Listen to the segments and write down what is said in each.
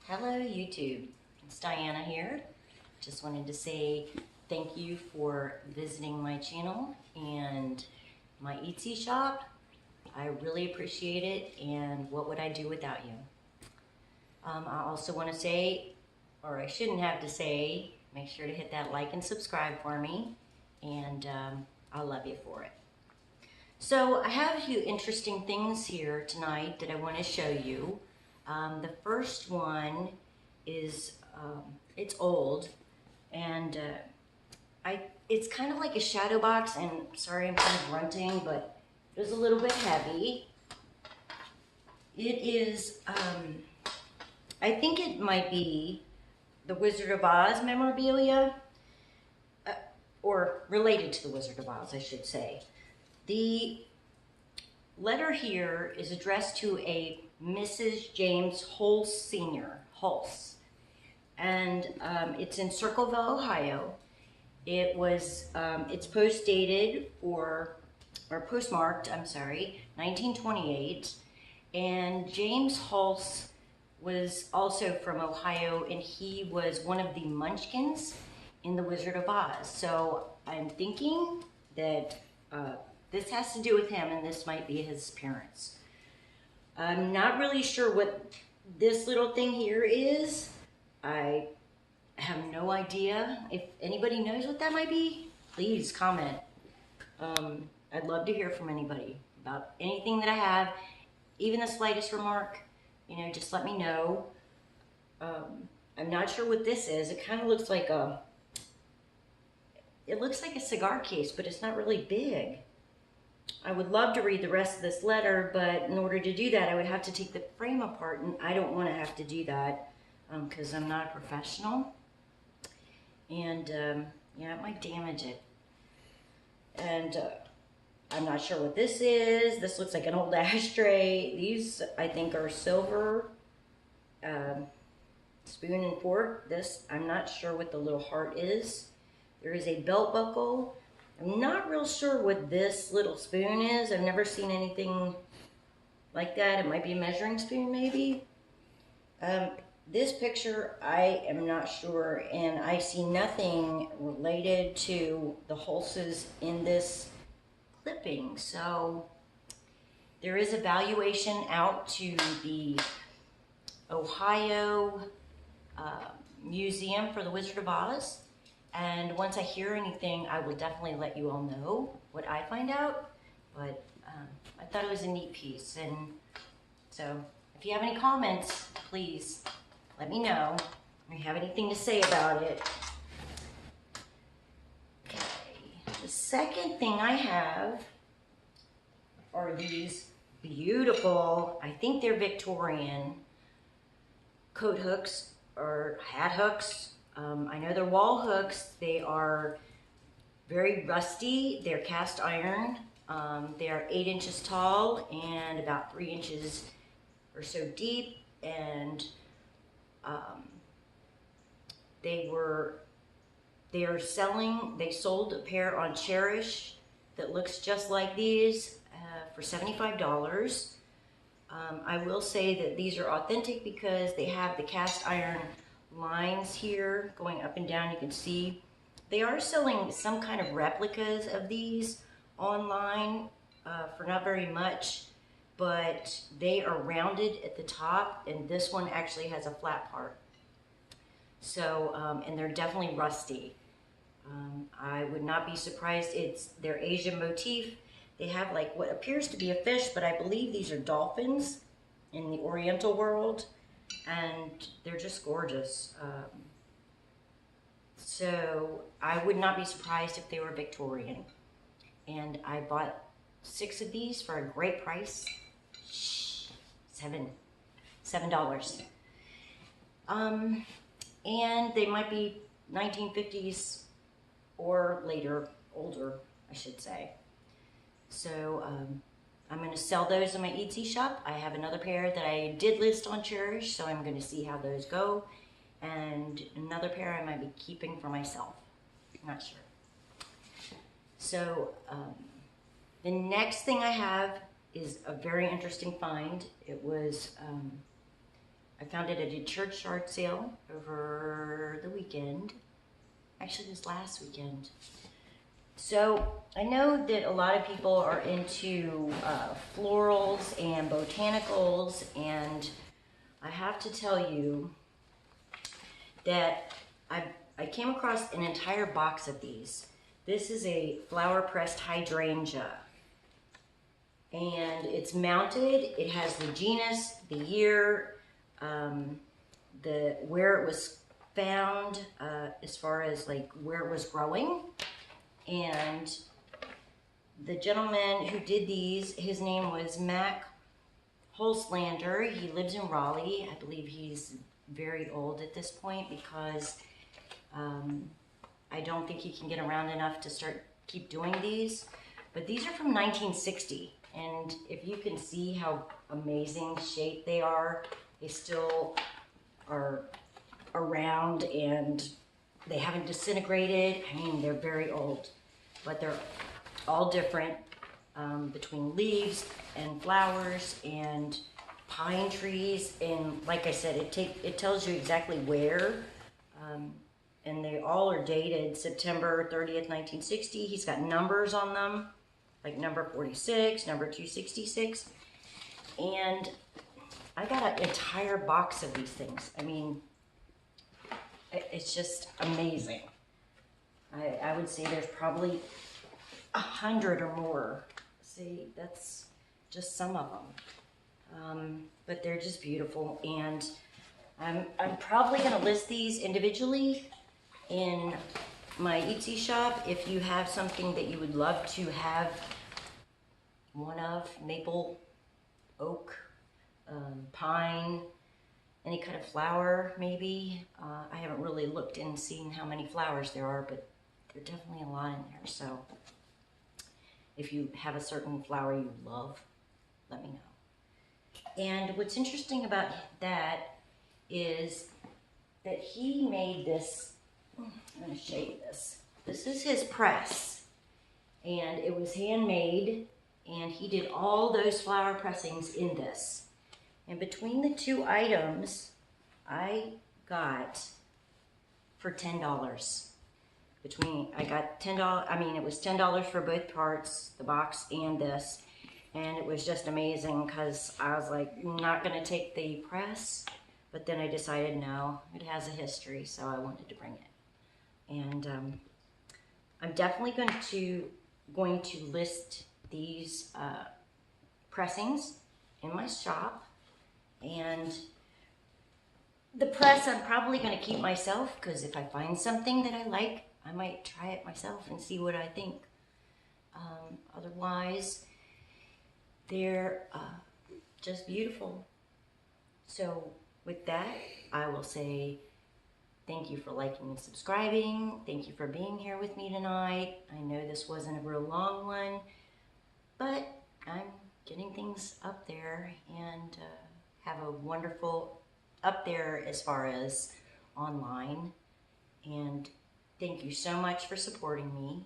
Hello YouTube, it's Diana here. Just wanted to say thank you for visiting my channel and my Etsy shop. I really appreciate it, and what would I do without you? I also want to say, or I shouldn't have to say, make sure to hit that like and subscribe for me, and I'll love you for it. So I have a few interesting things here tonight that I want to show you. The first one is, it's old, and it's kind of like a shadow box, and sorry I'm kind of grunting, but it was a little bit heavy. It is, I think it might be the Wizard of Oz memorabilia, or related to the Wizard of Oz, I should say. The letter here is addressed to a Mrs. James Hulse Sr., Hulse, and it's in Circleville, Ohio. It was, it's post-dated or postmarked, I'm sorry, 1928, and James Hulse was also from Ohio, and he was one of the Munchkins in The Wizard of Oz. So I'm thinking that this has to do with him, and this might be his parents. I'm not really sure what this little thing here is. I have no idea. If anybody knows what that might be, please comment. I'd love to hear from anybody about anything that I have, even the slightest remark. You know, just let me know. I'm not sure what this is. It kind of looks like a cigar case, but it's not really big. I would love to read the rest of this letter, but in order to do that, I would have to take the frame apart, and I don't want to have to do that because I'm not a professional. And yeah, it might damage it. And I'm not sure what this is. This looks like an old ashtray. These, I think, are silver spoon and fork. This, I'm not sure what the little heart is. There is a belt buckle. I'm not real sure what this little spoon is. I've never seen anything like that. It might be a measuring spoon, maybe. This picture, I am not sure, and I see nothing related to the Hulses in this clipping. So there is a valuation out to the Ohio Museum for the Wizard of Oz. And once I hear anything, I will definitely let you all know what I find out. But I thought it was a neat piece. And so if you have any comments, please let me know. If you have anything to say about it. Okay. The second thing I have are these beautiful, I think they're Victorian, coat hooks or hat hooks. I know they're wall hooks. They are very rusty. They're cast iron. They are 8 inches tall and about 3 inches or so deep. And they sold a pair on Cherish that looks just like these for $75. I will say that these are authentic because they have the cast iron lines here going up and down. You can see they are selling some kind of replicas of these online for not very much, but they are rounded at the top, and this one actually has a flat part. So and they're definitely rusty. I would not be surprised. It's their Asian motif. They have like what appears to be a fish, but I believe these are dolphins in the Oriental world. And they're just gorgeous. So I would not be surprised if they were Victorian. And I bought 6 of these for a great price. $7. And they might be 1950s or later, older, I should say. So I'm going to sell those in my Etsy shop. I have another pair that I did list on Cherish, so I'm going to see how those go. And another pair I might be keeping for myself. I'm not sure. So the next thing I have is a very interesting find. It was, I found it at a church yard sale over the weekend. Actually, this last weekend. So I know that a lot of people are into florals and botanicals, and I have to tell you that I came across an entire box of these. This is a flower pressed hydrangea, and it's mounted. It has the genus, the year, the where it was found, as far as like where it was growing. And the gentleman who did these, his name was Mac Holslander. He lives in Raleigh. I believe he's very old at this point because I don't think he can get around enough to keep doing these. But these are from 1960, and if you can see how amazing shape they are, they still are around and they haven't disintegrated. I mean, they're very old, but they're all different between leaves and flowers and pine trees. And like I said, it tells you exactly where, and they all are dated September 30th, 1960. He's got numbers on them, like number 46, number 266. And I got an entire box of these things. I mean, it's just amazing. I would say there's probably 100 or more. See, that's just some of them. But they're just beautiful, and I'm probably going to list these individually in my Etsy shop. If you have something that you would love to have one of, maple, oak, pine, any kind of flower maybe. I haven't really looked and seen how many flowers there are, but there are definitely a lot in there. So if you have a certain flower you love, let me know. And what's interesting about that is that he made this. I'm going to show you this. This is his press, and it was handmade, and he did all those flower pressings in this. And between the two items, I got for $10. I got $10, I mean, it was $10 for both parts, the box and this. And it was just amazing because I was like, I'm not going to take the press. But then I decided, no, it has a history, so I wanted to bring it. And I'm definitely going to list these pressings in my shop. And the press I'm probably going to keep myself, because if I find something that I like, I might try it myself and see what I think. Otherwise, they're just beautiful. So with that, I will say thank you for liking and subscribing. Thank you for being here with me tonight. I know this wasn't a real long one, but I'm getting things up there, and have a wonderful up there as far as online. And thank you so much for supporting me,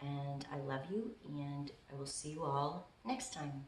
and I love you, and I will see you all next time.